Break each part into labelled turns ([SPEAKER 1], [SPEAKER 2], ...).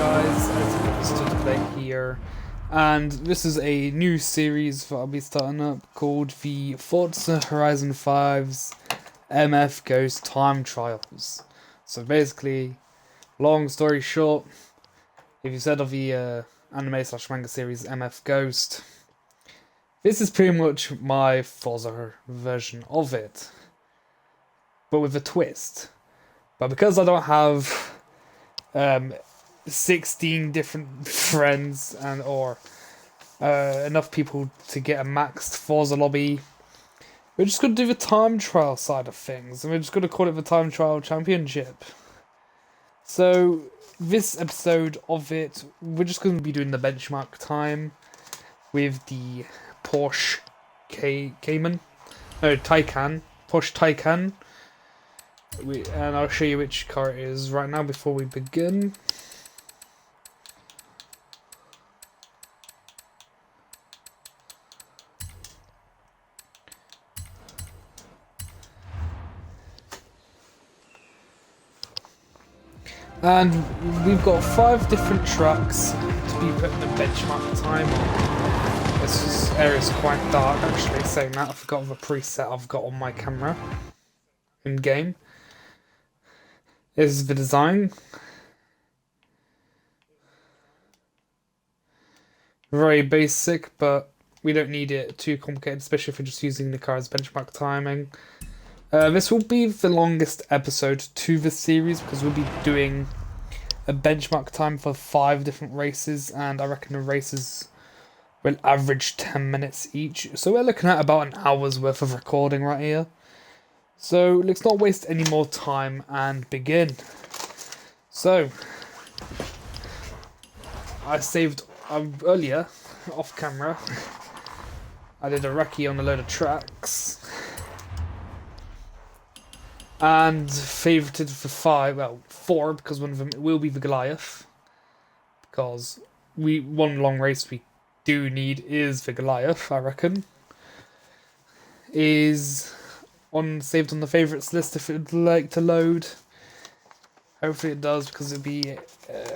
[SPEAKER 1] guys, as to play here, and this is a new series that I'll be starting up called the Forza Horizon5's MFGhost time trials. So basically, long story short, if you've heard of the anime/manga series MFGhost, this is pretty much my Forza version of it, but with a twist. But because I don't have 16 different friends or enough people to get a maxed Forza lobby, we're just going to do the time trial side of things, and we're just going to call it the Time Trial Championship. So this episode of it, we're just going to be doing the benchmark time with the Porsche Taycan, Porsche Taycan. And I'll show you which car it is right now before we begin. And we've got 5 different tracks to be putting the benchmark time on. This area's quite dark actually, saying that. I forgot the preset I've got on my camera in game. This is the design. Very basic, but we don't need it too complicated, especially if we're just using the car as benchmark timing. This will be the longest episode to this series because we'll be doing a benchmark time for 5 different races, and I reckon the races will average 10 minutes each. So we're looking at about an hour's worth of recording right here. So let's not waste any more time and begin. So I saved earlier off camera. I did a recce on a load of tracks and favorited for 4 because one of them will be the Goliath, because one long race we do need is the Goliath. I reckon is saved on the favourites list if it would like to load. Hopefully it does, because it'd be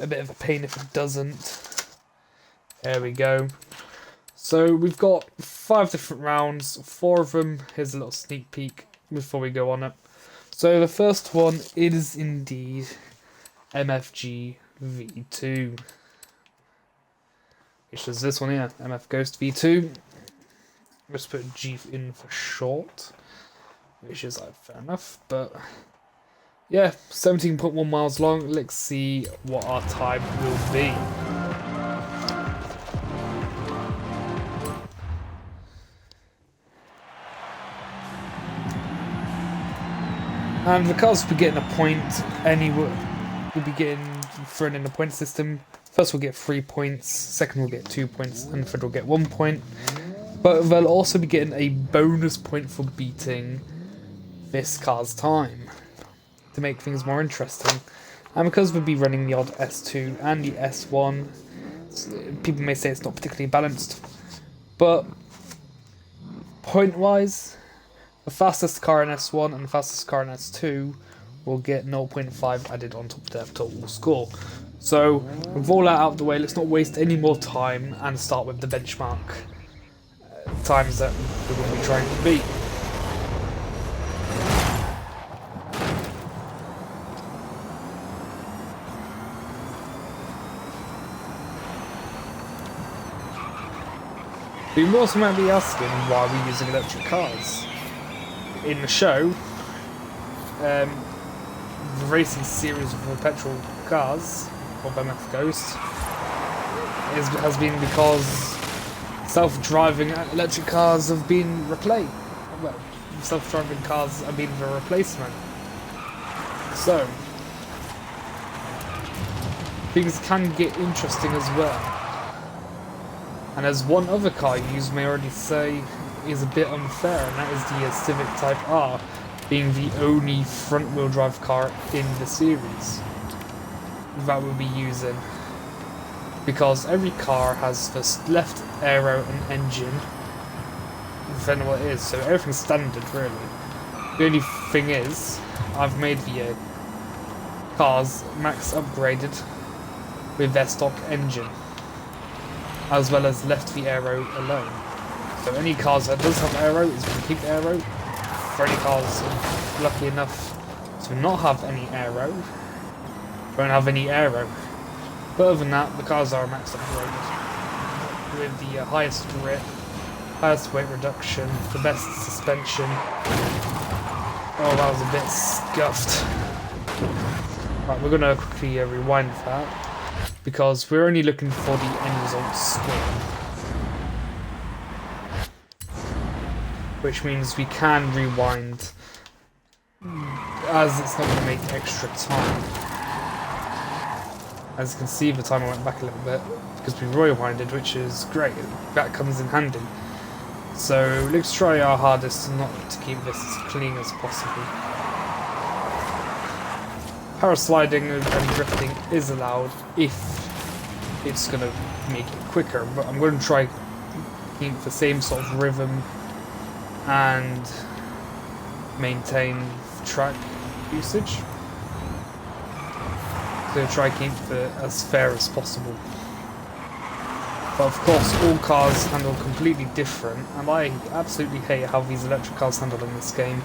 [SPEAKER 1] a bit of a pain if it doesn't. There we go. So we've got 5 different rounds, 4 of them. Here's a little sneak peek before we go on it. So the first one is indeed MFG V2, which is this one here, MFGhost V2. Let's put G in for short, which is fair enough, but yeah, 17.1 miles long. Let's see what our time will be. And the cars will be getting a point anyway. We'll be getting thrown in the point system. First we'll get 3 points, second we'll get 2 points, and third we'll get 1 point. But they'll also be getting a bonus point for beating this car's time to make things more interesting. And because we'll be running the odd S2 and the S1, people may say it's not particularly balanced, but point wise, the fastest car in S1 and the fastest car in S2 will get 0.5 added on top of their total score. So with all that out of the way, let's not waste any more time and start with the benchmark times that we're going to be trying to beat. You also might be asking why we're using electric cars. In the show, the racing series of the petrol cars, of MFGhost, has been because self-driving electric cars have been replaced. Well, self-driving cars have been the replacement. So, things can get interesting as well. And as one other car you may already say is a bit unfair, and that is the Civic Type R being the only front-wheel drive car in the series that we'll be using, because every car has the left aero and engine, depending on what it is, so everything's standard really. The only thing is, I've made the cars max upgraded with their stock engine, as well as left the aero alone. So any cars that does have aero is going to keep the aero. For any cars lucky enough to not have any aero, won't have any aero. But other than that, the cars are max upgraded with the highest grip, highest weight reduction, the best suspension. Oh, that was a bit scuffed. Right, we're gonna quickly rewind that because we're only looking for the end result score, which means we can rewind as it's not going to make extra time. As you can see, the timer went back a little bit because we rewinded, which is great. That comes in handy. So let's try our hardest not to keep this as clean as possible. Parasliding and drifting is allowed if it's going to make it quicker, but I'm going to try keep the same sort of rhythm and maintain track usage. So try to keep it as fair as possible. But of course all cars handle completely different, and I absolutely hate how these electric cars handle in this game.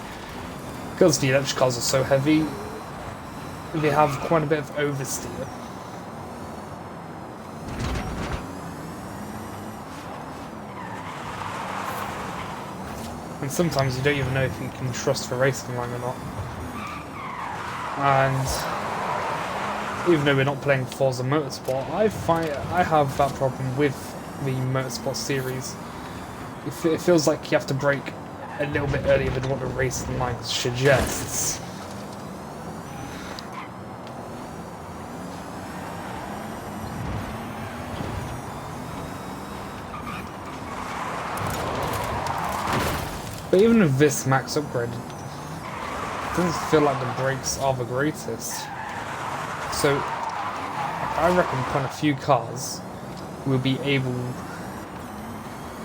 [SPEAKER 1] Because the electric cars are so heavy, they have quite a bit of oversteer. And sometimes you don't even know if you can trust the racing line or not. And even though we're not playing Forza Motorsport, I have that problem with the Motorsport series. It feels like you have to brake a little bit earlier than what the racing line suggests. But even with this max upgrade, it doesn't feel like the brakes are the greatest. So I reckon quite a few cars will be able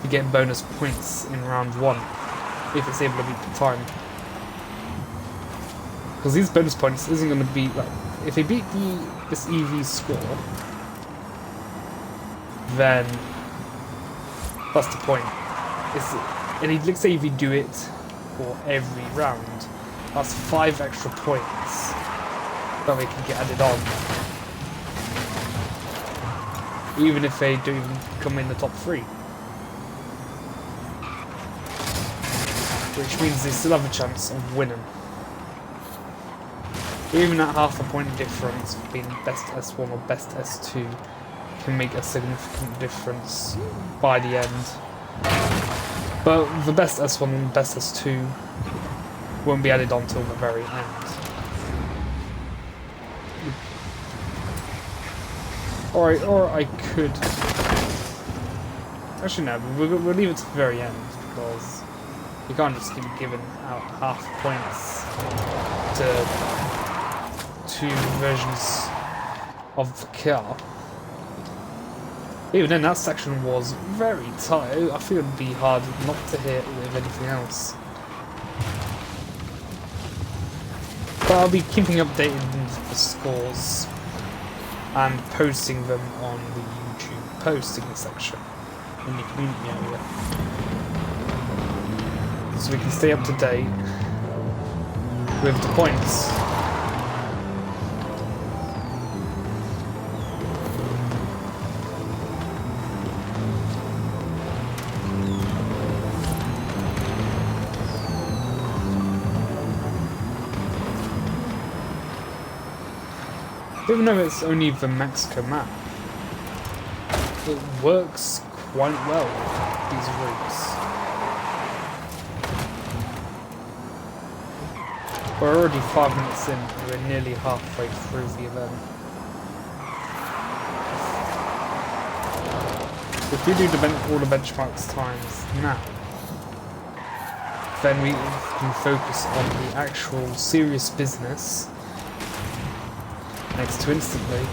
[SPEAKER 1] to get bonus points in round 1 if it's able to beat the time. Because these bonus points isn't going to be like, if they beat this EV score, then that's the point. And let's say if you do it for every round, that's 5 extra points that they can get added on. Even if they don't even come in the top 3. Which means they still have a chance of winning. Even at half a point difference being best S1 or best S2 can make a significant difference by the end. But the best S1 and best S2 won't be added on till the very end. Alright, or I could... Actually no, we'll leave it to the very end, because you can't just keep giving out half points to 2 versions of the car. Even then, that section was very tight. I feel it'd be hard not to hit with anything else. But I'll be keeping updated the scores and posting them on the YouTube posting section in the community area, so we can stay up to date with the points. Even though it's only the Mexico map, it works quite well, these routes. We're already 5 minutes in, and we're nearly halfway through the event. If we do all the benchmarks times now, then we can focus on the actual serious business next to instantly.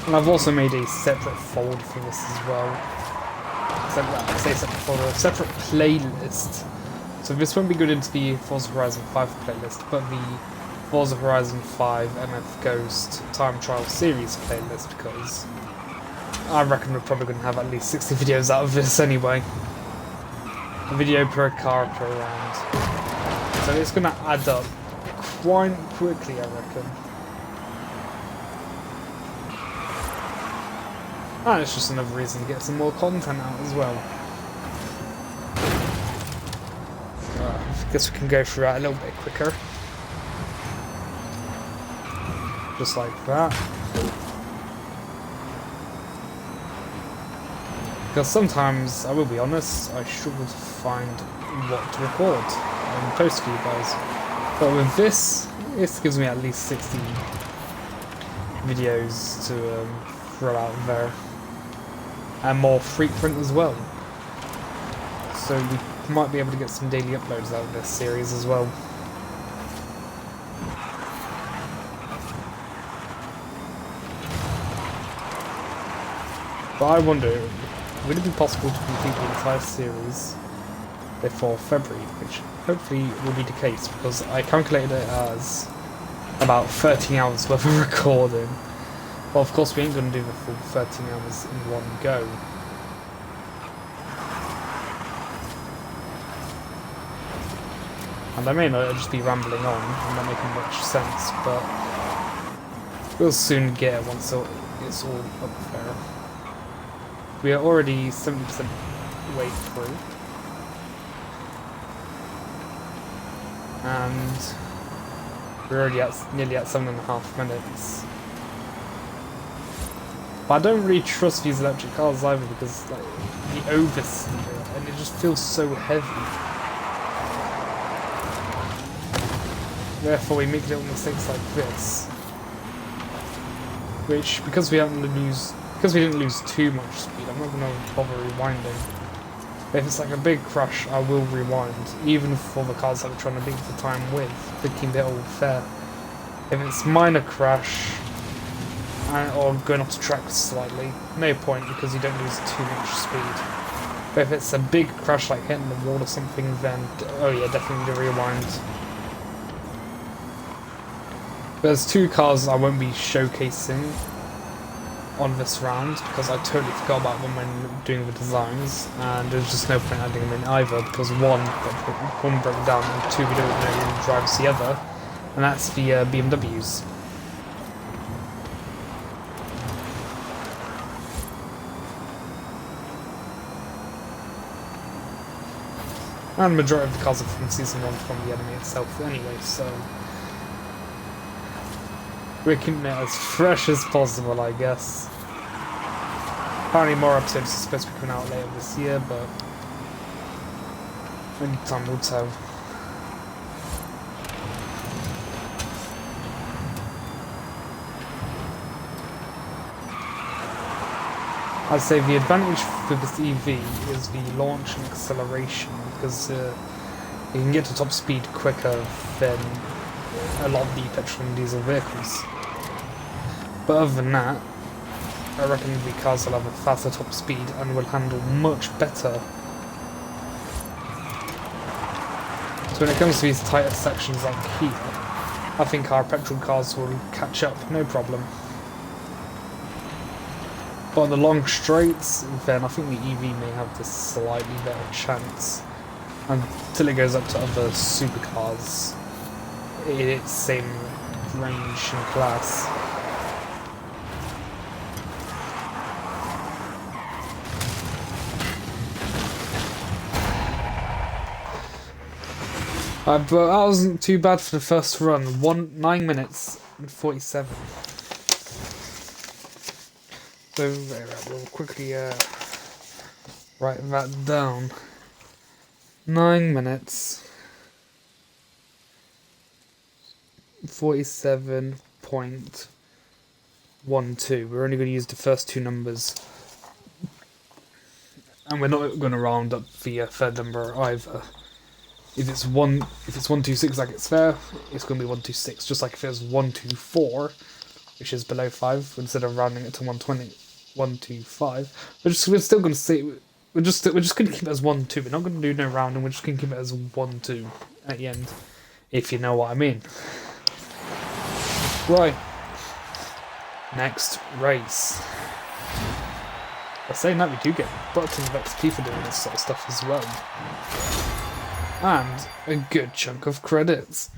[SPEAKER 1] And I've also made a separate folder for this as well. I say separate folder, a separate playlist So this won't be good into the Forza Horizon 5 playlist, but the Forza Horizon 5 MFGhost TimeTrail series playlist, because I reckon we're probably going to have at least 60 videos out of this anyway. A video per car per round. So it's going to add up quite quickly, I reckon. And it's just another reason to get some more content out as well. I guess we can go through that a little bit quicker. Just like that. Because sometimes, I will be honest, I struggle to find what to record and post for you guys. But with this gives me at least 60 videos to throw out there. And more frequent as well. So we might be able to get some daily uploads out of this series as well. But I wonder, would it be possible to complete the entire series before February, which hopefully will be the case, because I calculated it as about 13 hours worth of recording. Well, of course we ain't going to do the full 13 hours in one go. And I may not just be rambling on and not making much sense, but we'll soon get it once it's all up there. We are already 70% way through. And we're already nearly at 7.5 minutes. But I don't really trust these electric cars either, because like the oversteer, and it just feels so heavy. Therefore we make little mistakes like this. Which, because we didn't lose too much speed, I'm not going to bother rewinding. But if it's like a big crash, I will rewind, even for the cars that we're trying to beat the time with, thinking they're all fair. If it's minor crash, or going off the track slightly, no point, because you don't lose too much speed. But if it's a big crash like hitting the wall or something, then oh yeah, definitely the rewind. There's two cars I won't be showcasing on this round, because I totally forgot about them when doing the designs, and there's just no point adding them in either, because one broke down, and two we don't know who drives the other, and that's the BMWs. And the majority of the cars are from Season 1 from the enemy itself anyway, so we're keeping it as fresh as possible, I guess. Apparently more episodes are supposed to be coming out later this year, but only time will tell. I'd say the advantage for this EV is the launch and acceleration, because you can get to top speed quicker than a lot of the petrol and diesel vehicles. But other than that, I reckon the cars will have a faster top speed and will handle much better. So when it comes to these tighter sections like here, I think our petrol cars will catch up, no problem. But on the long straights, then I think the EV may have this slightly better chance until it goes up to other supercars in its same range and class. But that wasn't too bad for the first run. 9 minutes and 47. So we'll quickly write that down. 9 minutes 47.12. We're only going to use the first two numbers, and we're not going to round up the third number either. If it's 126 like it's fair, it's going to be 126. Just like if it was 124, which is below 5, instead of rounding it to 120, 125. We're still going to say we're just gonna keep it as 1-2. We're not gonna do no rounding. We're just gonna keep it as 1-2 at the end, if you know what I mean. Right. Next race. By saying that, we do get buttons of XP for doing this sort of stuff as well, and a good chunk of credits.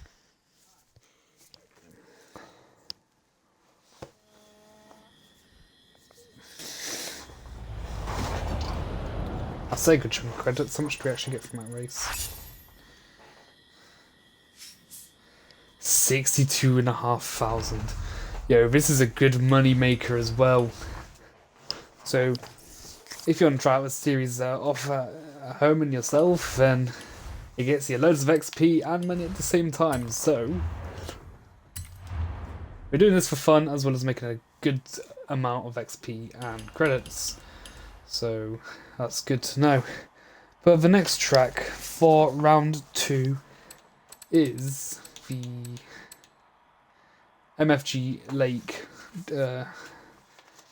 [SPEAKER 1] I say good chunk of credits. How much do we actually get from that race? 62,500. Yo, this is a good money maker as well. So, if you want to try out a series off at home and yourself, then it gets you loads of XP and money at the same time. So, we're doing this for fun as well as making a good amount of XP and credits. So, that's good to know. But the next track for round 2 is the MFG Lake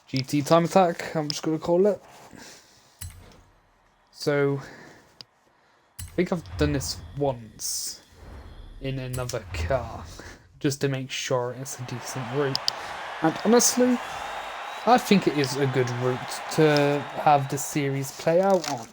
[SPEAKER 1] GT Time Attack, I'm just going to call it. So, I think I've done this once in another car, just to make sure it's a decent route. And honestly, I think it is a good route to have the series play out on.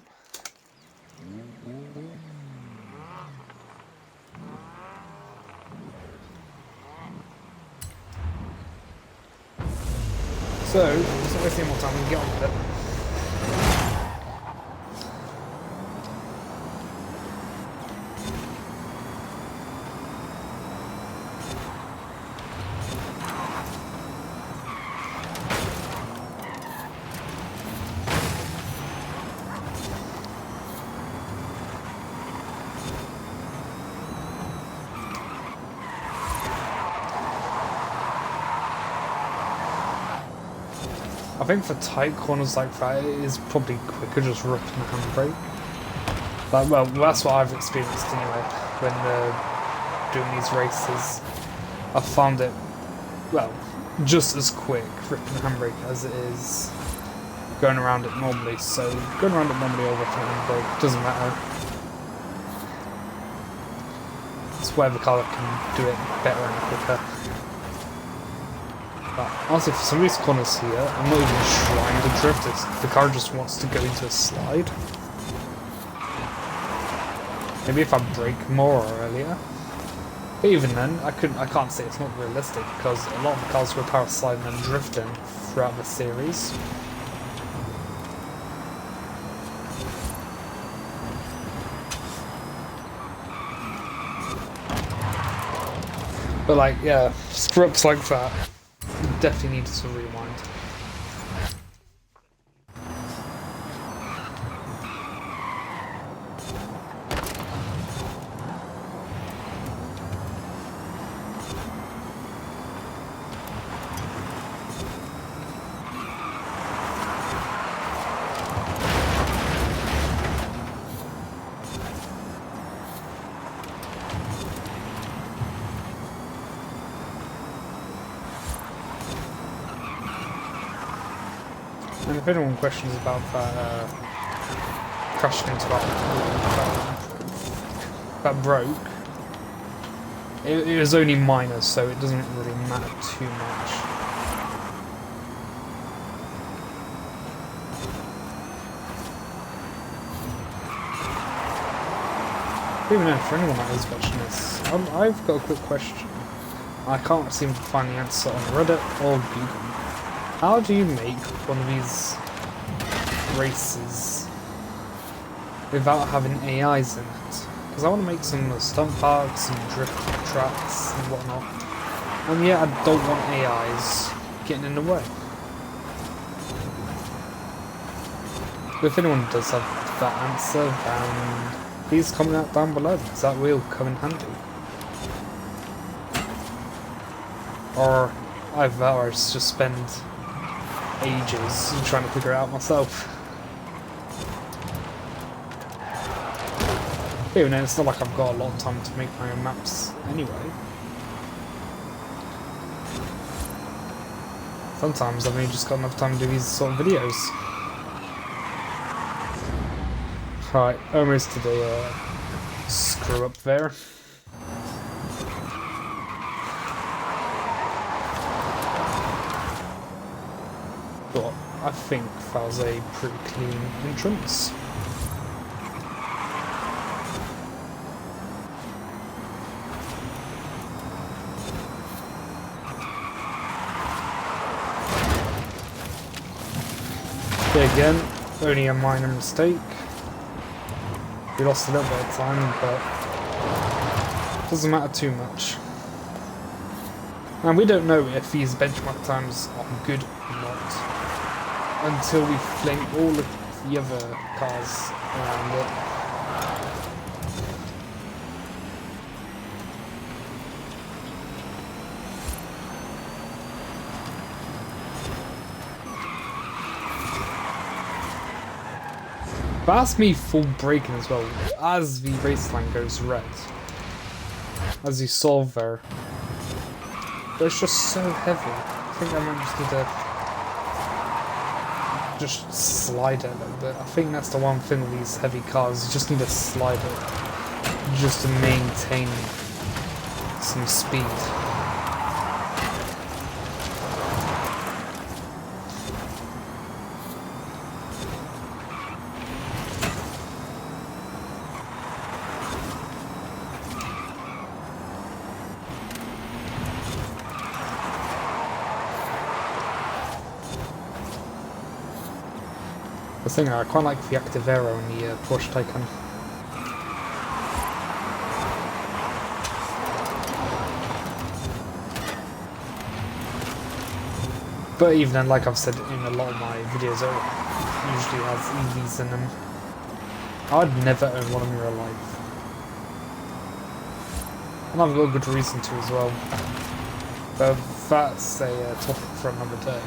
[SPEAKER 1] So, let's not waste any more time and get on with it. I think for tight corners like that, it is probably quicker just ripping the handbrake. But, well, that's what I've experienced anyway, when doing these races. I found it, well, just as quick ripping the handbrake as it is going around it normally. So, going around it normally or ripping the handbrake, doesn't matter. It's whatever car can do it better and quicker. But honestly, for some of these corners here, I'm not even trying to drift it. The car just wants to go into a slide. Maybe if I brake more earlier. But even then, I can't say it's not realistic, because a lot of the cars were power sliding and drifting throughout the series. But like, yeah, screw-ups like that. Definitely need to rewind. And if anyone questions about that crashing into that broke, it was only minor, so it doesn't really matter too much. Even then, for anyone that is watching this, I've got a quick question. I can't seem to find the answer on Reddit or Google. How do you make one of these races without having AIs in it? Because I want to make some stunt parks, some drift tracks and whatnot. And yeah, I don't want AIs getting in the way. But if anyone does have that answer, then please comment out down below, because that will come in handy. Or either that, or just spend ages trying to figure it out myself. Even then, it's not like I've got a lot of time to make my own maps anyway. Sometimes I've only just got enough time to do these sort of videos. Alright, almost did a screw up there. But I think that was a pretty clean entrance. Okay, again, only a minor mistake. We lost a little bit of time, but it doesn't matter too much. And we don't know if these benchmark times are good or not until we fling all of the other cars around it. But that's me full braking as well, as the race line goes red. As you saw there. But it's just so heavy. I think I might just need to slide it a little bit. I think that's the one thing with these heavy cars, you just need to slide it just to maintain some speed. The thing I quite like the active aero in the Porsche Taycan. But even then, like I've said in a lot of my videos, it usually has EVs in them. I'd never own one in real life. And I've got a good reason to as well. But that's a topic for another day.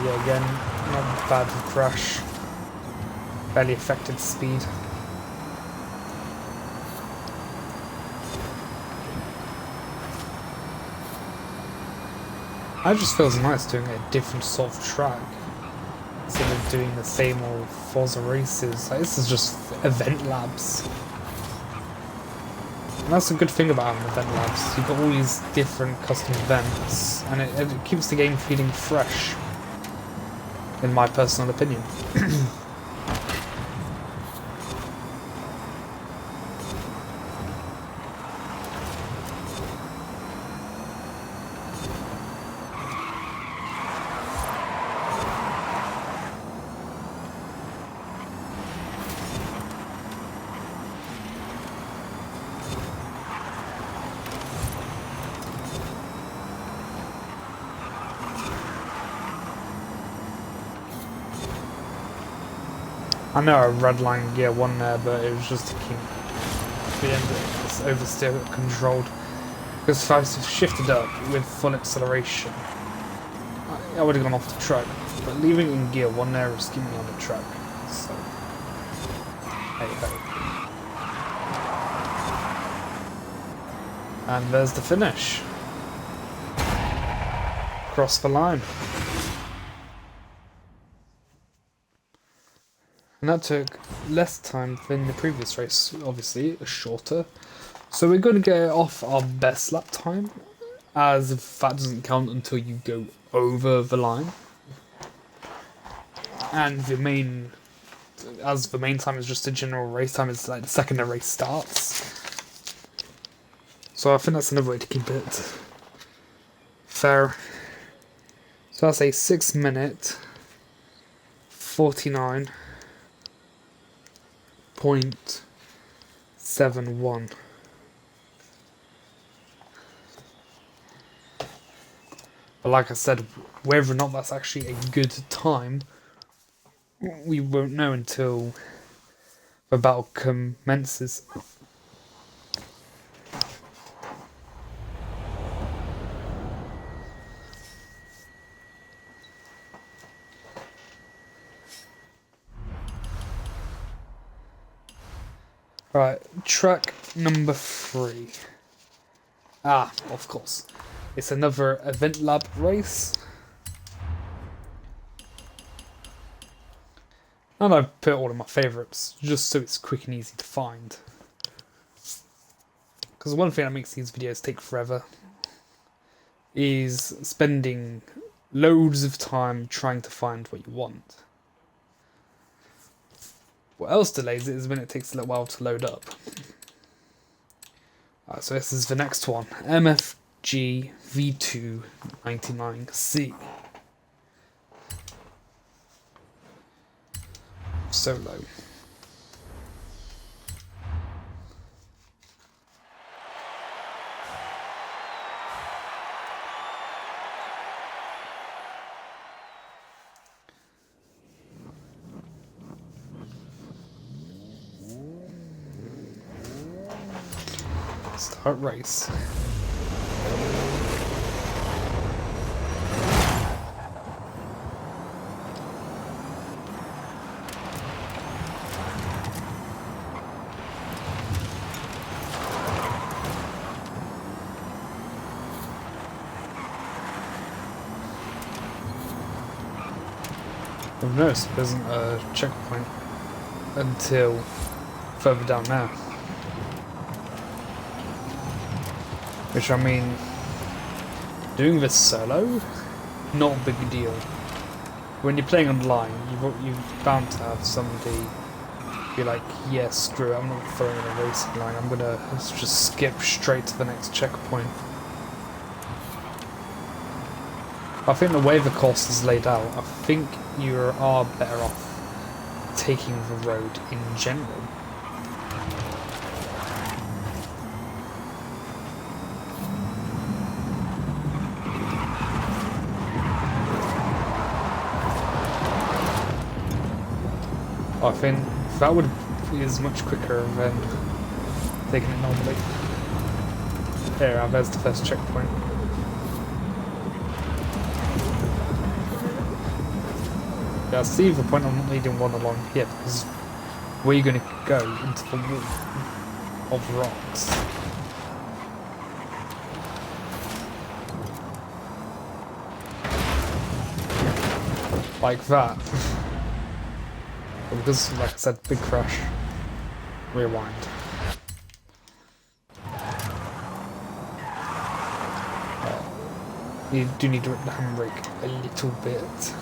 [SPEAKER 1] Yeah, again, not bad for crash. Barely affected speed. It just feels nice doing a different sort of track instead of doing the same old Forza races. Like, this is just event labs. And that's a good thing about having event labs. You've got all these different custom events, and it keeps the game feeling fresh. In my personal opinion. I know I redlined gear 1 there, but it was just to keep the end of this oversteer controlled. Because if I shifted up with full acceleration, I would have gone off the track. But leaving it in gear 1 there was keeping me on the track. So, hey ho. And there's the finish. Cross the line. And that took less time than the previous race, obviously, shorter. So we're going to get off our best lap time, as that doesn't count until you go over the line. And the main time is just a general race time, it's like the second the race starts. So I think that's another way to keep it fair. So that's a 6-minute 49.71. But like I said, whether or not that's actually a good time, we won't know until the battle commences. Right, track number 3. Ah, of course. It's another Event Lab race. And I've put all of my favourites, just so it's quick and easy to find. Because one thing that makes these videos take forever is spending loads of time trying to find what you want. What else delays it is when it takes a little while to load up. Alright, so this is the next one. MFG V299C. Solo. Start race. I've noticed there isn't a checkpoint until further down now. Which, I mean, doing this solo, not a big deal. When you're playing online, you're bound to have somebody be like, yeah, screw it, I'm not following a racing line, I'm gonna just skip straight to the next checkpoint. I think the way the course is laid out, I think you are better off taking the road in general. I think that is much quicker than taking it normally. Here, there's the first checkpoint. Yeah, I see the point I'm not leading one along here, because where you're going to go into the wall of rocks. Like that. But because, like I said, big crash. Rewind. You do need to rip the handbrake a little bit.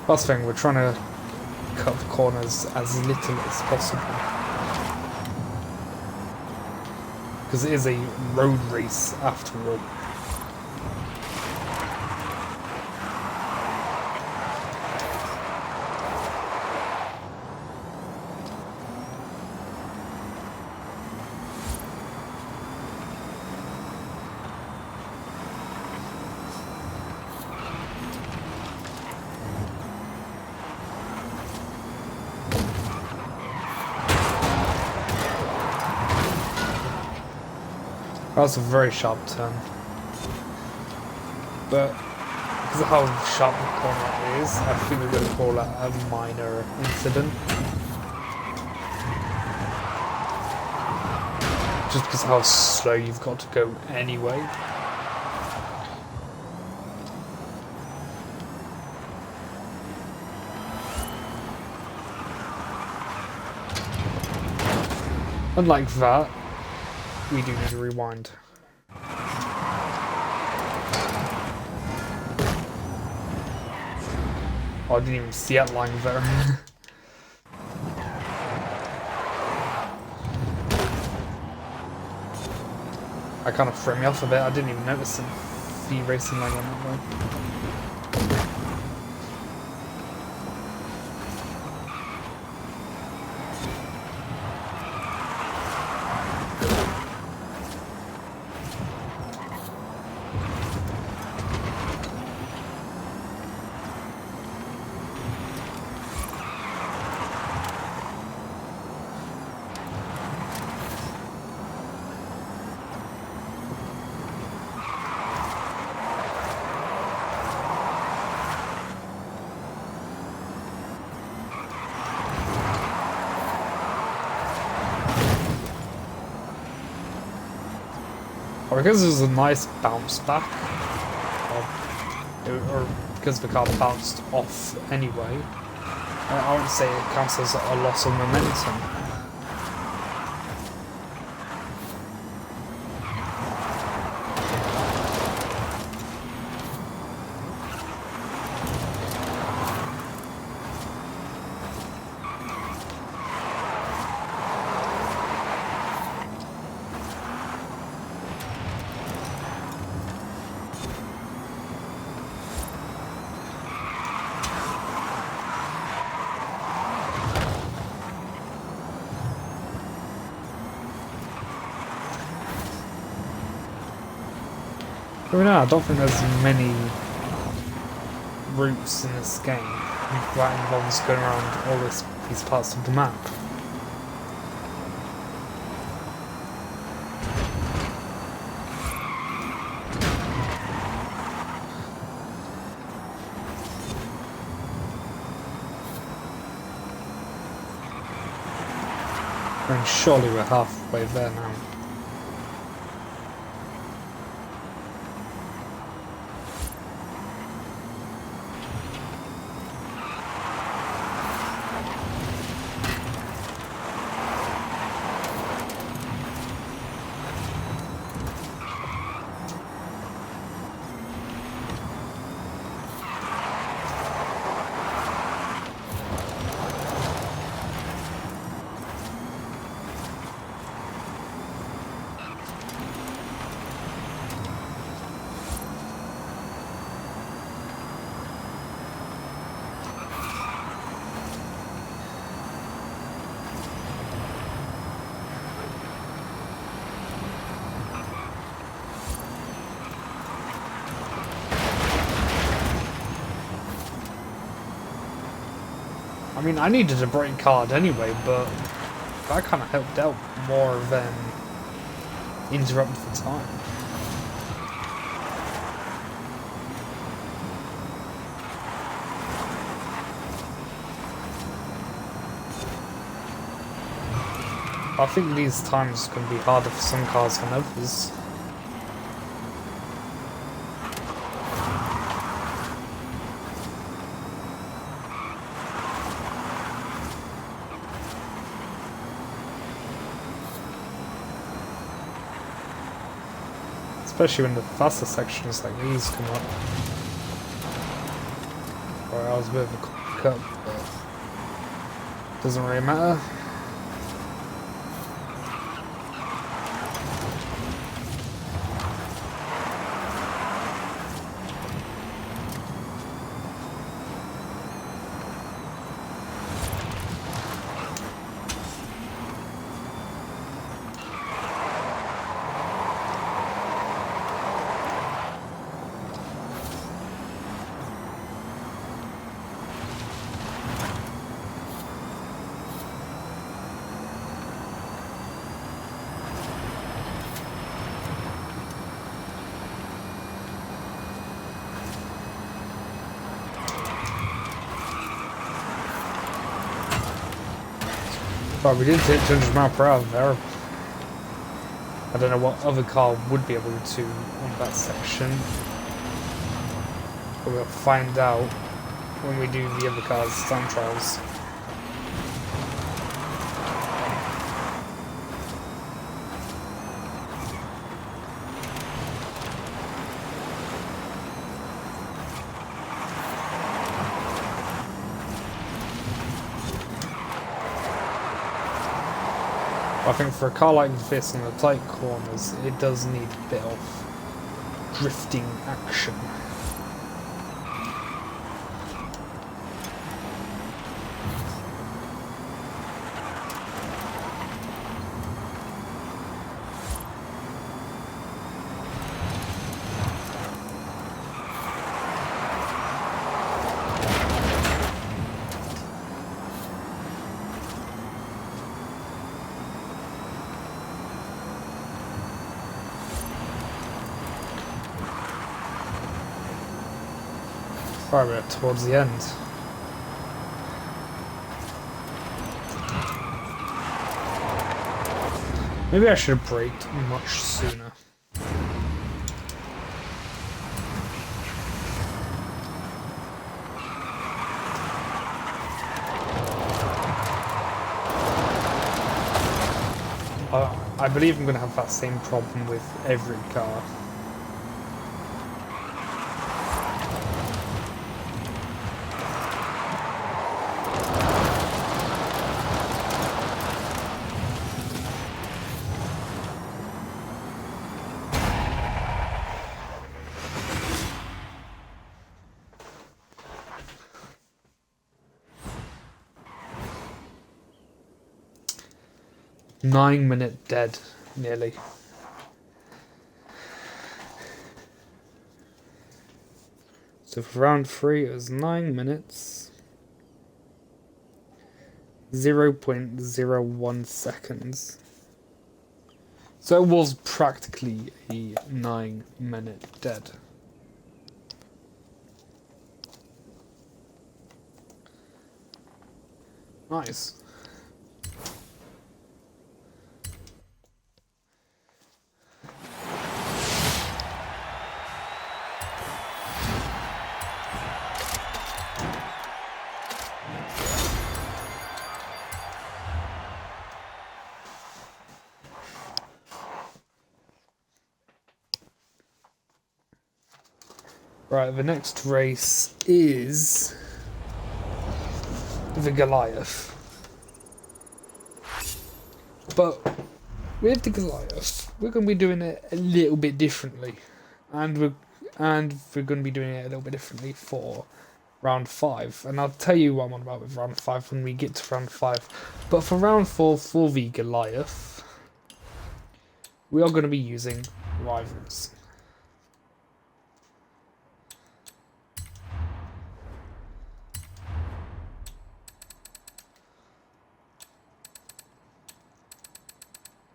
[SPEAKER 1] Last thing, we're trying to cut the corners as little as possible. Because it is a road race after all. That was a very sharp turn. But because of how sharp the corner is, I think we're going to call that a minor incident. Just because of how slow you've got to go anyway. Unlike that, we do need to rewind. Oh, I didn't even see that line there. That kind of threw me off a bit. I didn't even notice the racing line on that one. Or because there's a nice bounce back, or because the car bounced off anyway, I wouldn't say it counts as a loss of momentum. I mean, I don't think there's many routes in this game that involves going around all these parts of the map. I mean, surely we're halfway there now. I mean, I needed a brake card anyway, but that kind of helped out more than interrupt the time. I think these times can be harder for some cars than others. Especially when the faster sections like these come up. Or I was a bit of a cut, but doesn't really matter. But we did hit 200 miles per hour there. I don't know what other car would be able to on that section. But we'll find out when we do the other car's time trials. I think for a car like this in the tight corners, it does need a bit of drifting action. Right, we're towards the end. Maybe I should have braked much sooner. I believe I'm going to have that same problem with every car. Nine-minute dead, nearly. So for round 3 it was 9 minutes, 0.01 seconds. So it was practically a 9-minute dead. Nice. Right, the next race is the Goliath. But with the Goliath, we're going to be doing it a little bit differently. And we're going to be doing it a little bit differently for round 5. And I'll tell you what I'm on about with round 5 when we get to round 5. But for round 4, for the Goliath, we are going to be using rivals.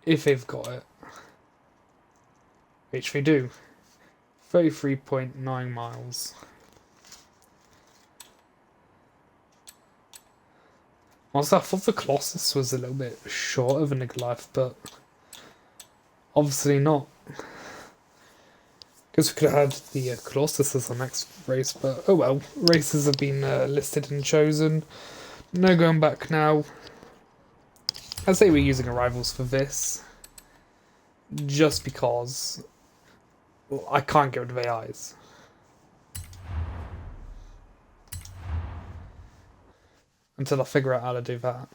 [SPEAKER 1] If they've got it. Which they do. 33.9 miles. Also, I thought the Colossus was a little bit shorter than the Goliath, but obviously not. Because we could have had the Colossus as our next race, but oh well. Races have been listed and chosen. No going back now. I'd say we're using rivals for this. Just because I can't get rid of AIs. Until I figure out how to do that.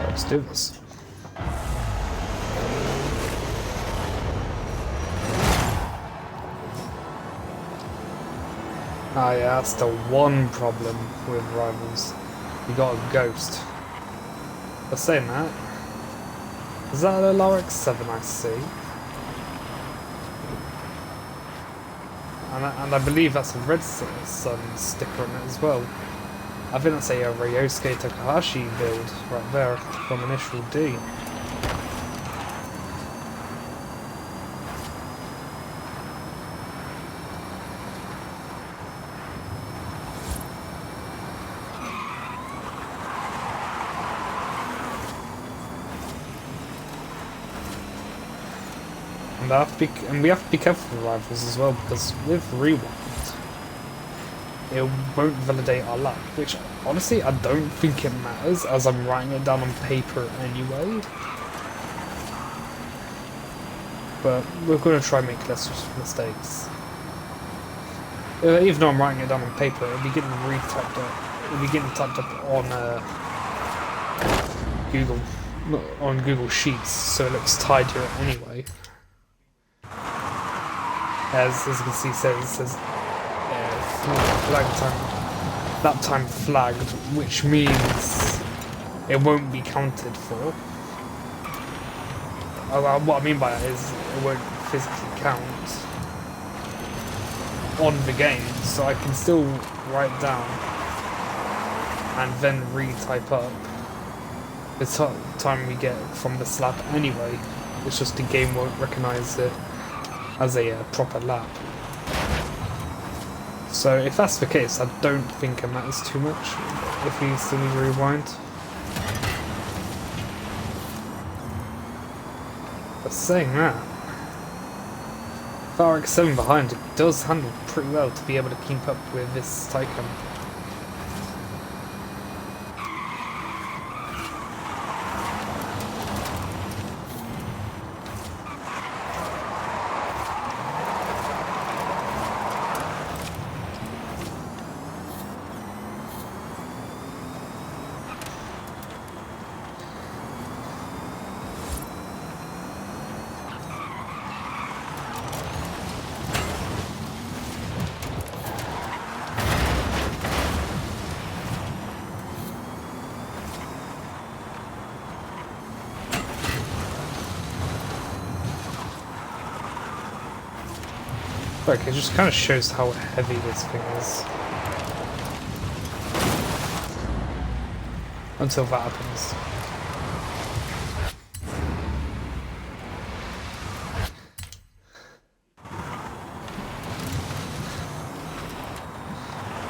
[SPEAKER 1] Let's do this. Ah yeah, that's the one problem with rivals. You got a ghost. But saying that, is that a LRX7 I see? And I believe that's a Red Sun sticker on it as well. I think that's a Ryosuke Takahashi build right there from Initial D. And we have to be careful with rivals as well, because with Rewind, it won't validate our lap, which honestly I don't think it matters, as I'm writing it down on paper anyway. But we're going to try and make less mistakes. Even though I'm writing it down on paper, it'll be getting retyped up. It'll be getting typed up on Google Sheets, so it looks tidier anyway. As you can see, it says lap time flagged, which means it won't be counted for. What I mean by that is it won't physically count on the game, so I can still write down and then retype up the time we get from this lap anyway. It's just the game won't recognise it as a proper lap. So if that's the case, I don't think it matters too much. if we still need to rewind. But saying that, with RX-7 behind, it does handle pretty well to be able to keep up with this Taycan. Look, it just kind of shows how heavy this thing is. Until that happens.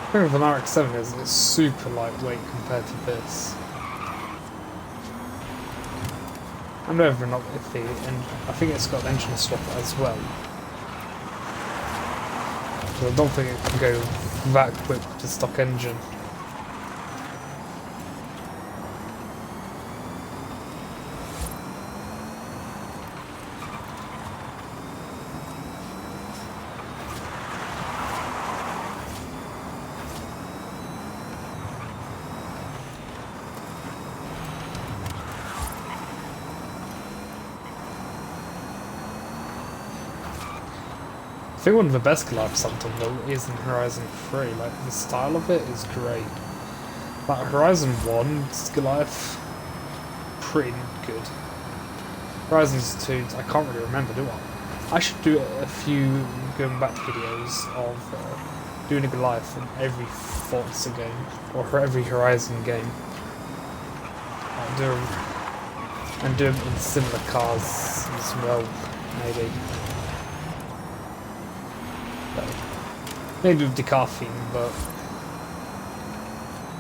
[SPEAKER 1] The thing with an RX-7 is it's super lightweight compared to this. I'm never not iffy, and I think it's got engine swap as well. So I don't think it can go that quick with the stock engine. I think one of the best Goliaths I've done though is in Horizon 3, like the style of it is great. Like Horizon 1's Goliath, pretty good. Horizon 2, I can't really remember, do I? I should do a few going back videos of doing a Goliath in every Forza game, or for every Horizon game. And do them in similar cars as well, maybe. Maybe with the car theme, but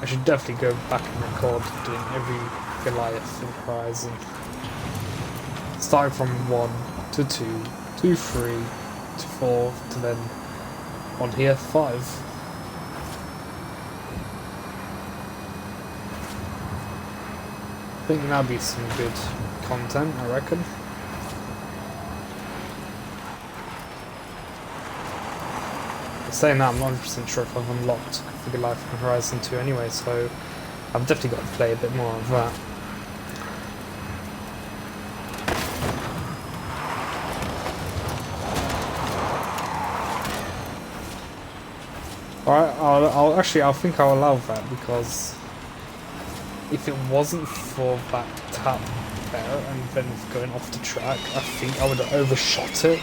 [SPEAKER 1] I should definitely go back and record doing every Goliath in Horizon. Starting from 1 to 2 to 3 to 4 to then on here 5. I think that'll be some good content, I reckon. Saying that, I'm not 100% sure if I've unlocked the Goliath in Horizon 2 anyway, so I've definitely got to play a bit more of that. Alright, I think I'll allow that, because if it wasn't for that tap there and then going off the track, I think I would have overshot it.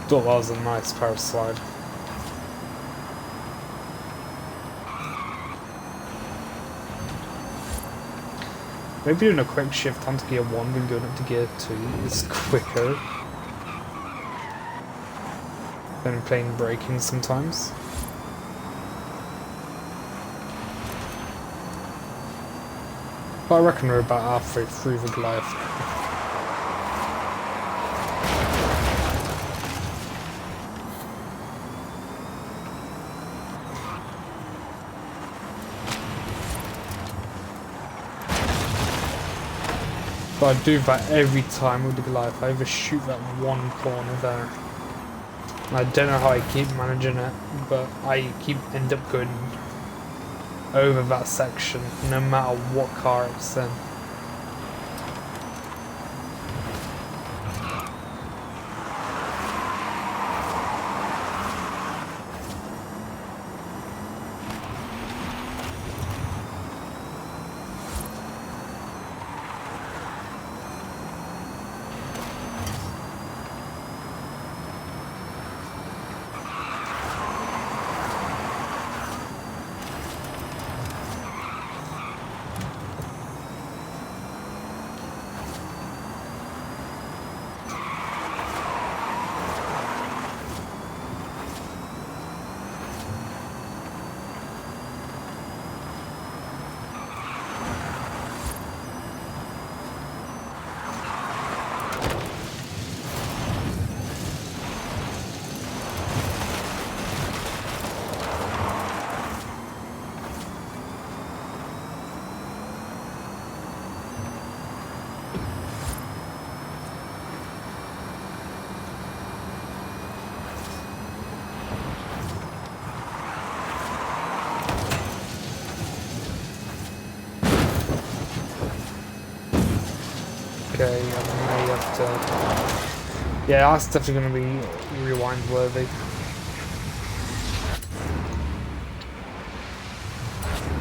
[SPEAKER 1] Thought that was a nice power slide. Maybe doing a quick shift onto gear 1 and going up to gear 2 is quicker than playing braking sometimes. But I reckon we're about halfway through the Goliath. But I do that every time with the Goliath. I overshoot that one corner there. And I don't know how I keep managing it, but I end up going over that section no matter what car it's in. Okay, I may have to... Yeah, that's definitely going to be rewind worthy.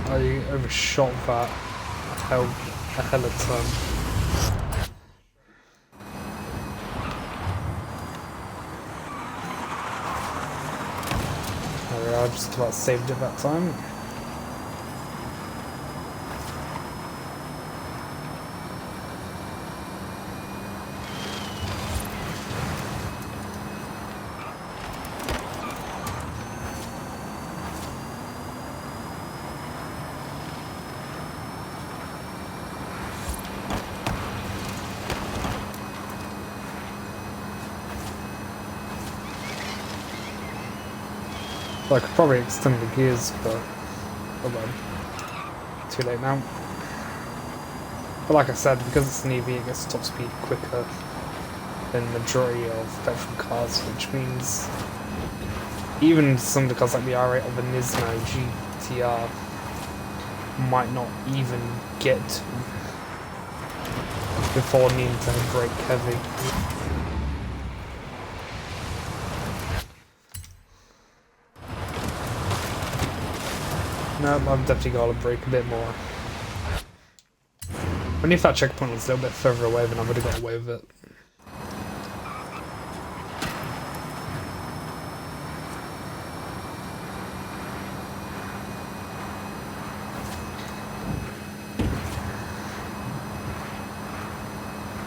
[SPEAKER 1] I overshot that a hell of a ton. There we are, just about saved it that time. Well, I could probably extend the gears, but oh well, too late now. But like I said, because it's an EV, it gets top speed quicker than the majority of petrol cars, which means even some of the cars like the R8 or the Nismo GTR might not even get to before needing to brake heavy. No, I've definitely got to brake a bit more. Only if that checkpoint was a little bit further away, then I would have got away with it.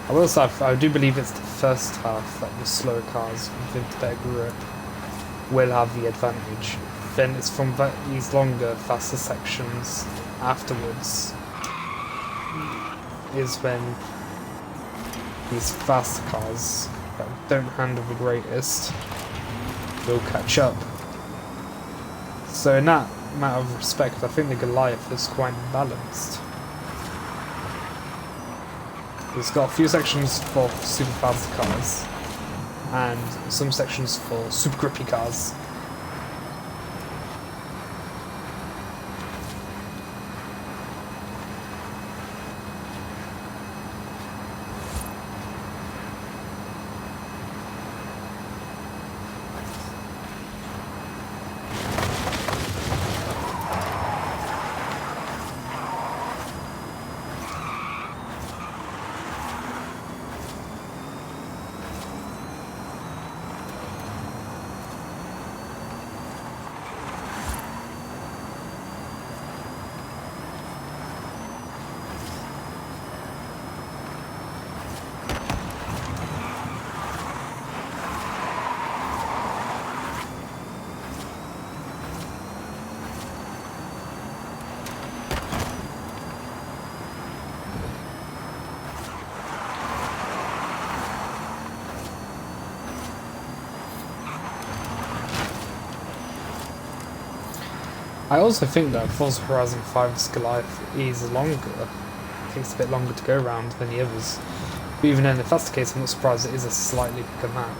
[SPEAKER 1] I will say, I do believe it's the first half that the slower cars with better grip will have the advantage. Then it's from these longer, faster sections afterwards is when these faster cars that don't handle the greatest will catch up. So in that matter of respect, I think the Goliath is quite balanced. It's got a few sections for super fast cars and some sections for super grippy cars. I also think that Forza Horizon 5's Goliath is longer. It takes a bit longer to go around than the others. But even then, if that's the case, I'm not surprised it is a slightly bigger map.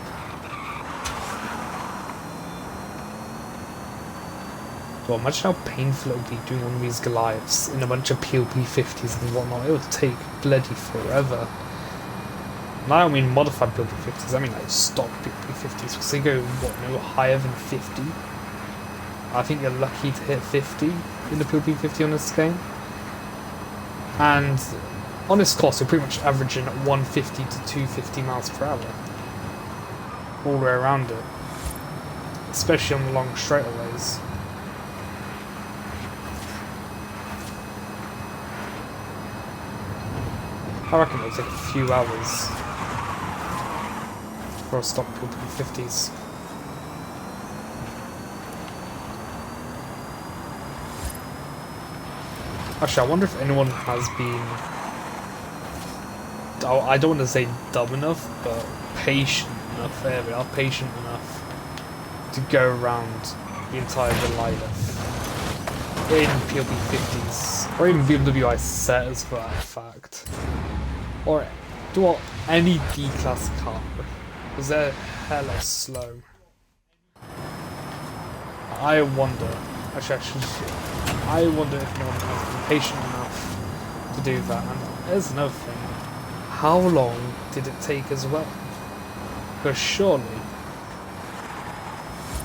[SPEAKER 1] Well, imagine how painful it would be doing one of these Goliaths in a bunch of PLP 50s and whatnot. It would take bloody forever. And I don't mean modified PLP 50s, I mean like stock PLP 50s, because they go, what, no higher than 50? I think you're lucky to hit 50 in the PLP 50 on this game. And on this course, you're pretty much averaging at 150 to 250 miles per hour. All the way around it. Especially on the long straightaways. I reckon it'll take a few hours for a stock PLP 50s. Actually, I wonder if anyone has been, I don't want to say dumb enough, but patient enough, there we are, patient enough to go around the entire Goliath in PLP 50s, or even BMW setters for that fact, or do any D-class car, because they're hella slow. I wonder, I wonder if no one has been patient enough to do that. And there's another thing. how long did it take as well? Because surely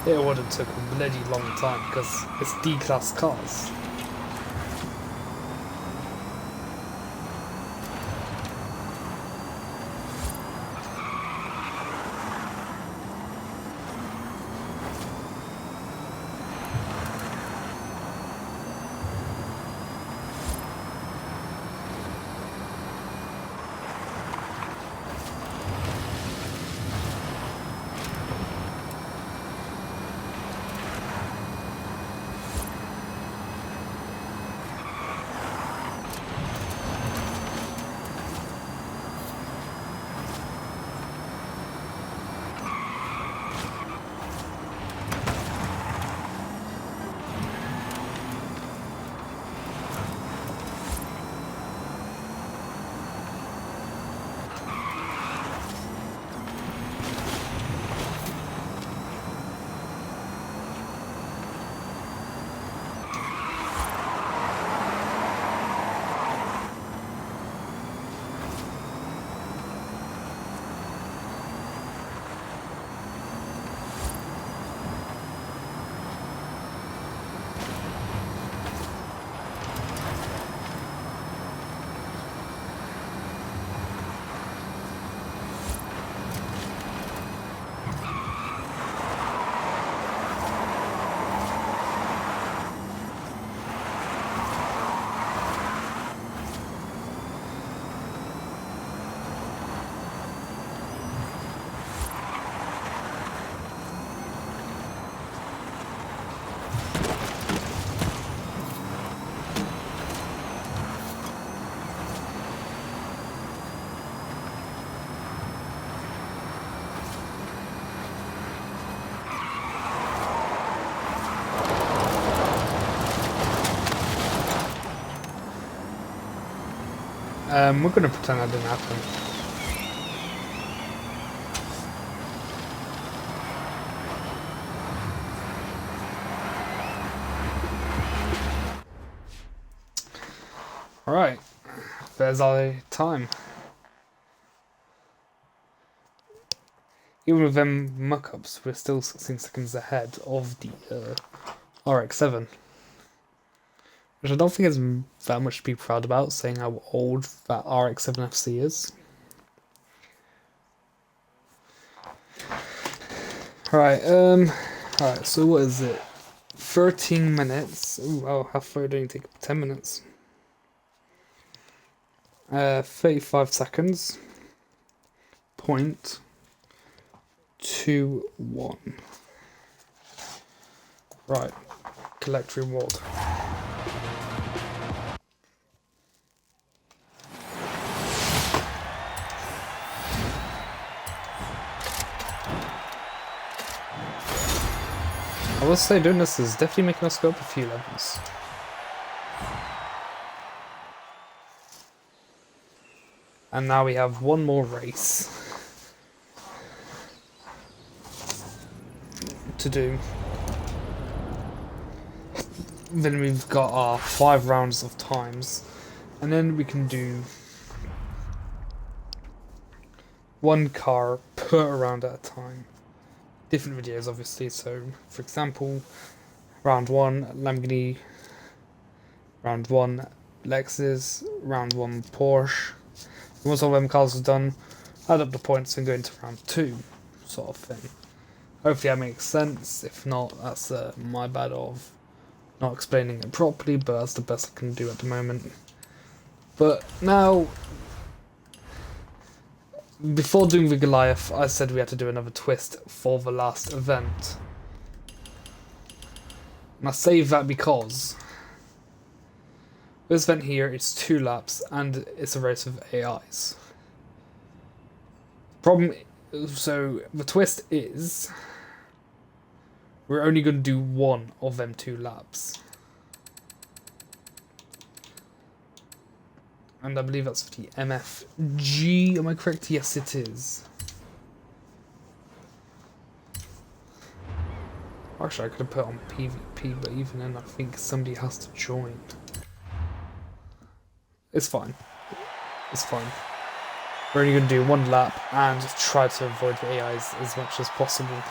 [SPEAKER 1] it would have took a bloody long time because it's D-class cars. We're gonna pretend that didn't happen. Alright, there's our time. Even with them muck-ups, we're still 16 seconds ahead of the RX-7. Which I don't think is that much to be proud about, saying how old that RX-7 FC is. Alright, so what is it? 13 minutes. Ooh, wow, how far do you take? 10 minutes. 35 seconds. 0.21. Right, collect reward. I will say doing this is definitely making us go up a few levels. And now we have one more race to do. Then we've got our 5 rounds of times. And then we can do one car per round at a time. Different videos obviously, so for example, round 1 Lamborghini, round 1 Lexus, round 1 Porsche. Once all them cars are done, add up the points and go into round 2, sort of thing. Hopefully that makes sense. If not, that's my bad of not explaining it properly, but that's the best I can do at the moment. But now, before doing the Goliath, I said we had to do another twist for the last event. And I save that because this event here is 2 laps and it's a race with AIs. So the twist is we're only going to do 1 of them 2 laps. And I believe that's for the MFG, am I correct? Yes, it is. Actually, I could have put on PvP, but even then I think somebody has to join. It's fine. It's fine. We're only going to do one lap and try to avoid the AIs as much as possible.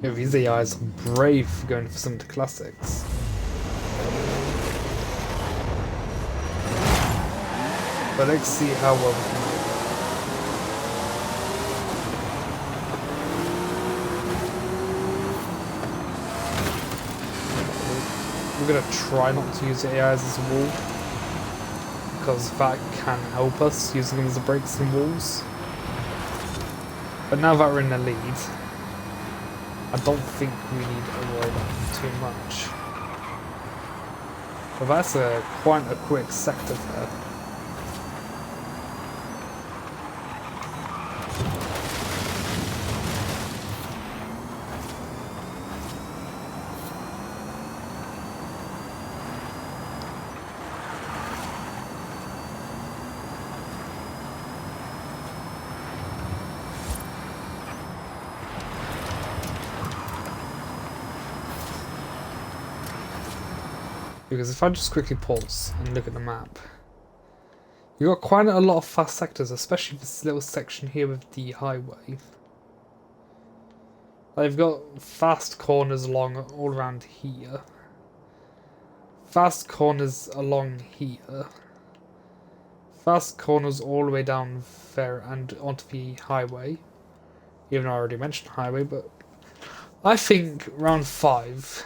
[SPEAKER 1] Yeah, these AIs are brave for going for some of the classics. But let's see how well we can do. We're going to try not to use the AIs as a wall, because that can help us using them as the brakes and walls. But now that we're in the lead, I don't think we need to worry about them too much. But that's quite a quick sector there. Because if I just quickly pause and look at the map, you've got quite a lot of fast sectors, especially this little section here with the highway. They've got fast corners along all around here. Fast corners along here. Fast corners all the way down there and onto the highway. Even though I already mentioned highway, but I think round 5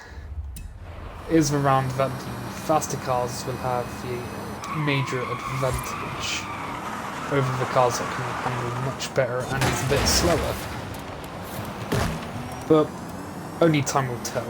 [SPEAKER 1] is the round that the faster cars will have the major advantage over the cars that can handle much better and is a bit slower. But only time will tell.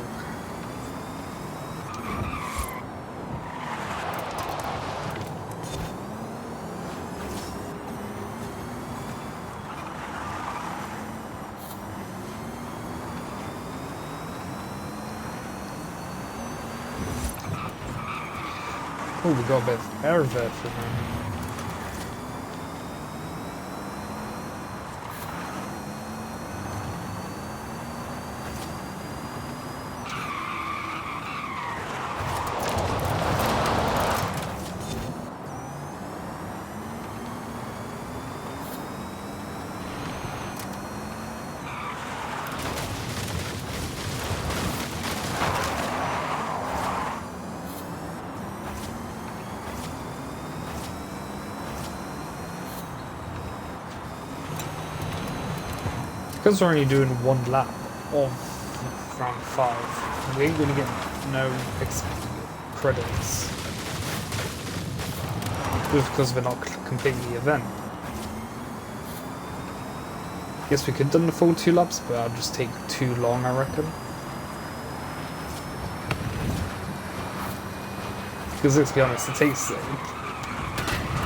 [SPEAKER 1] Oh, we got a bit of air there for them. Because we're only doing one lap of round 5, we ain't gonna get no XP credits. Just because we're not completing the event. Guess we could have done the full 2 laps, but I'll just take too long, I reckon. Because let's be honest, it takes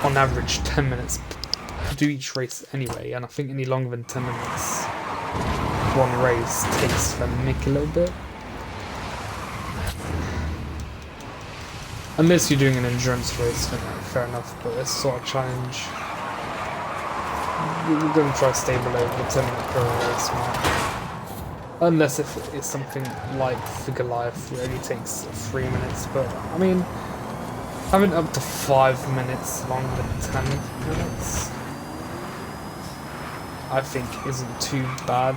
[SPEAKER 1] on average 10 minutes to do each race anyway, and I think any longer than 10 minutes one race takes the mick a little bit. Unless you're doing an endurance race, then fair enough, but it's sort of challenge. We're going to try to stay below the 10-minute per race mark. Unless if it's something like the Goliath, it only takes 3 minutes, but I mean, having up to 5 minutes longer than 10 minutes, I think isn't too bad.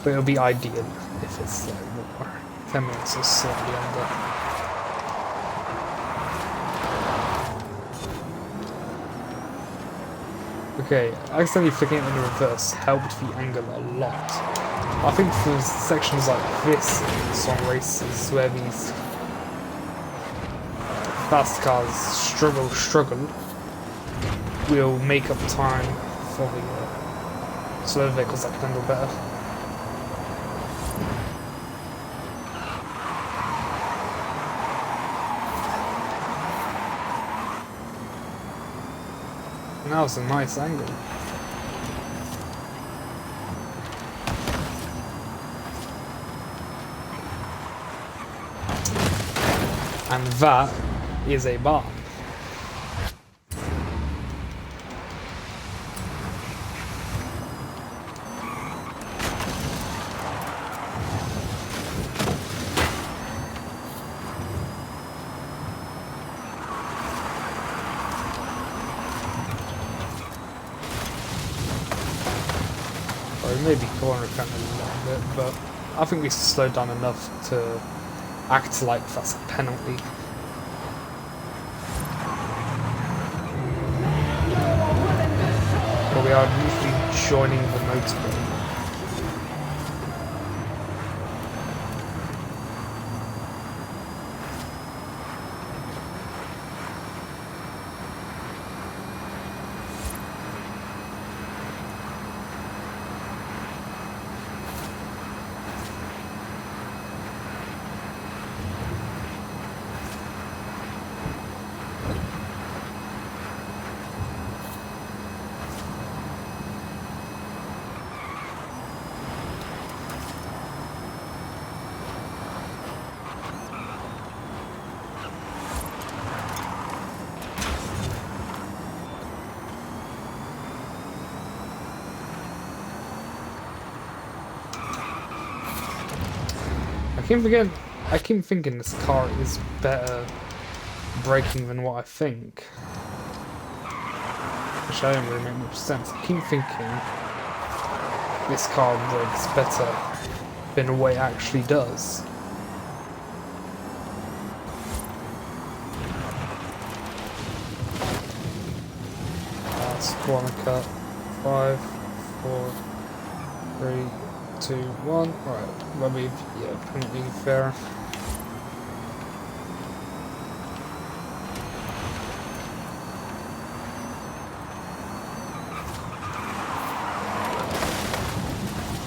[SPEAKER 1] But it'll be ideal if it's more. 10 minutes or slightly under. Okay, accidentally flicking it in the reverse helped the angle a lot. I think for sections like this in some races where these fast cars struggle, we'll make up time for the slow vehicles that can handle better. Now it's a nice angle. And that is a bomb. slow, maybe corner kind of a little bit, but I think we slowed down enough to act like that's a penalty. But we are usually joining the motorway. I keep thinking this car is better braking than what I think. Which I don't really make much sense. I keep thinking this car brakes better than what it actually does. That's corner cut. 5, 4, 3, 2, 1. Right, well, yeah, penalty fair.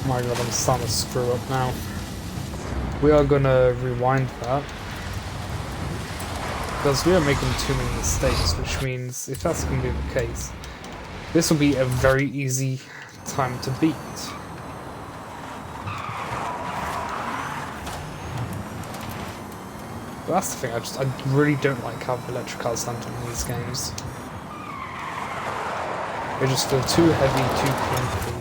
[SPEAKER 1] My god, I'm starting to screw up now. We are gonna rewind that. Because we are making too many mistakes, which means if that's gonna be the case, this will be a very easy time to beat. But that's the thing, I really don't like how the electric cars stand in these games. They just feel too heavy, too clunky.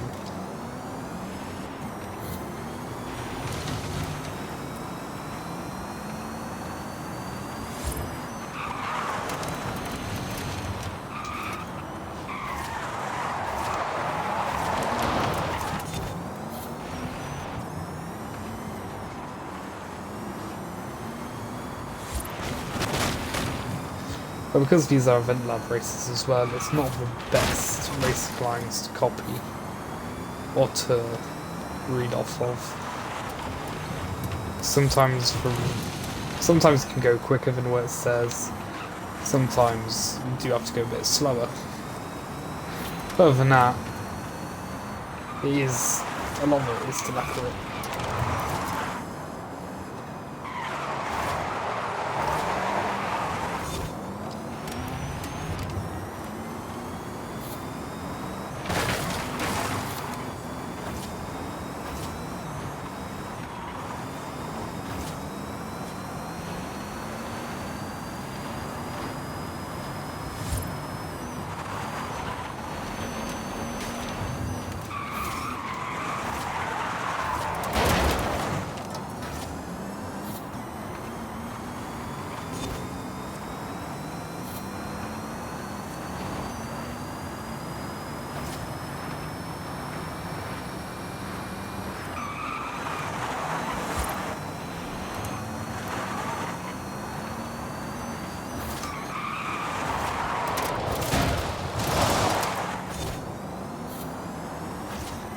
[SPEAKER 1] But because these are event lab races as well, it's not the best race lines to copy or to read off of. Sometimes it can go quicker than what it says. Sometimes you do have to go a bit slower. But other than that, a lot of it is still accurate.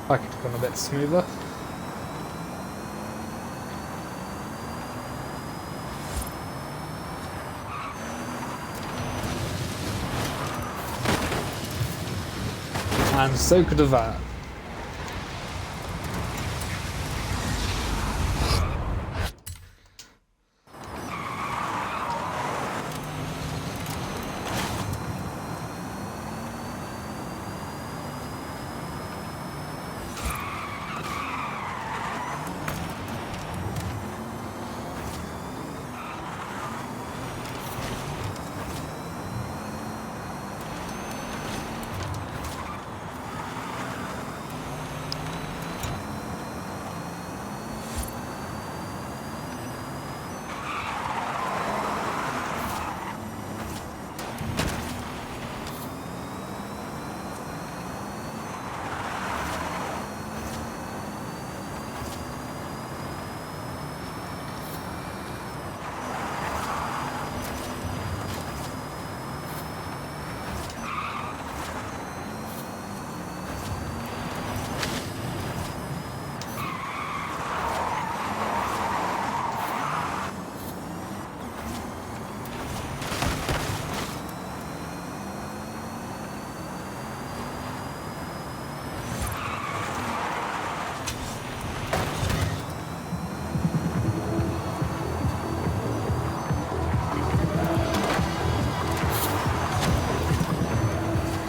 [SPEAKER 1] I could have gone a bit smoother. And so could have that.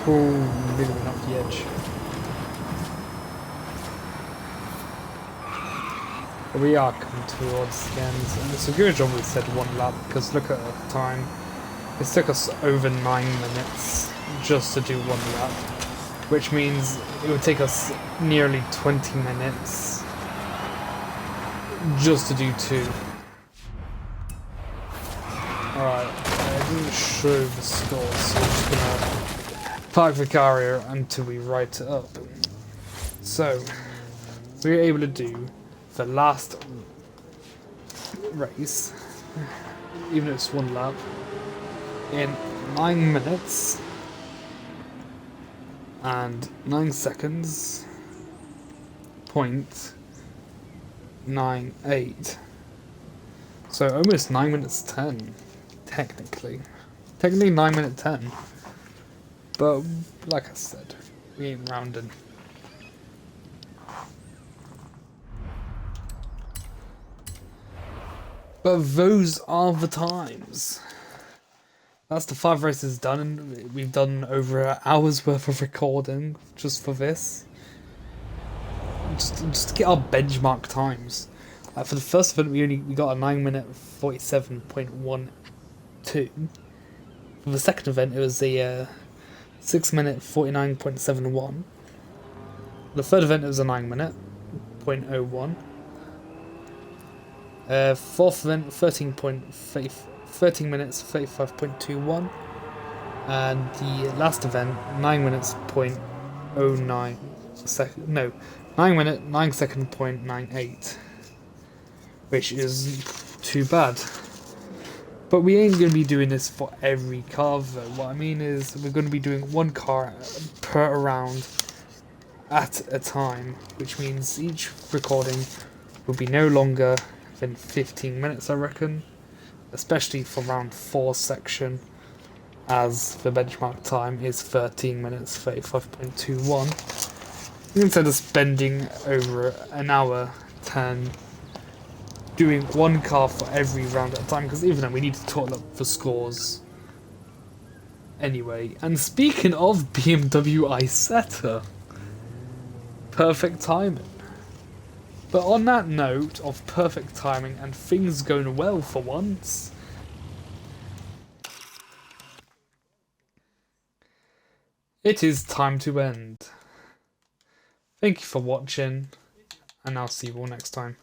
[SPEAKER 1] Oh, nearly went off the edge. But we are coming towards the end, and it's a good job we said 1 lap, because look at the time. It took us over 9 minutes just to do 1 lap, which means it would take us nearly 20 minutes just to do 2. Alright, I didn't show the scores, so I'm just gonna park the car here until we write it up. So, we were able to do the last race, even though it's 1 lap, in 9 minutes and 9 seconds, 0.98. So almost 9 minutes 10, technically. Technically 9 minute 10. But like I said, we ain't rounding. But those are the times. That's the 5 races done, and we've done over an hour's worth of recording just for this. Just to get our benchmark times. For the first event, we got a 9 minute 47.12. For the second event, it was a 6 minute 49.71. The third event, it was a 9 minute 0.01. Fourth event, 13 minutes 35.21, and the last event 9 minutes 0.09 second. No, 9 minute 9 second 0.98, which is too bad. But we ain't gonna be doing this for every car though. What I mean is we're gonna be doing 1 car per round at a time, which means each recording will be no longer than 15 minutes, I reckon. Especially for round 4 section, as the benchmark time is 13 minutes 35.21. Instead of spending over an hour 10 doing 1 car for every round at a time, because even then we need to total up the scores anyway. And speaking of BMW Isetta, perfect timing. But on that note of perfect timing and things going well for once, it is time to end. Thank you for watching, and I'll see you all next time.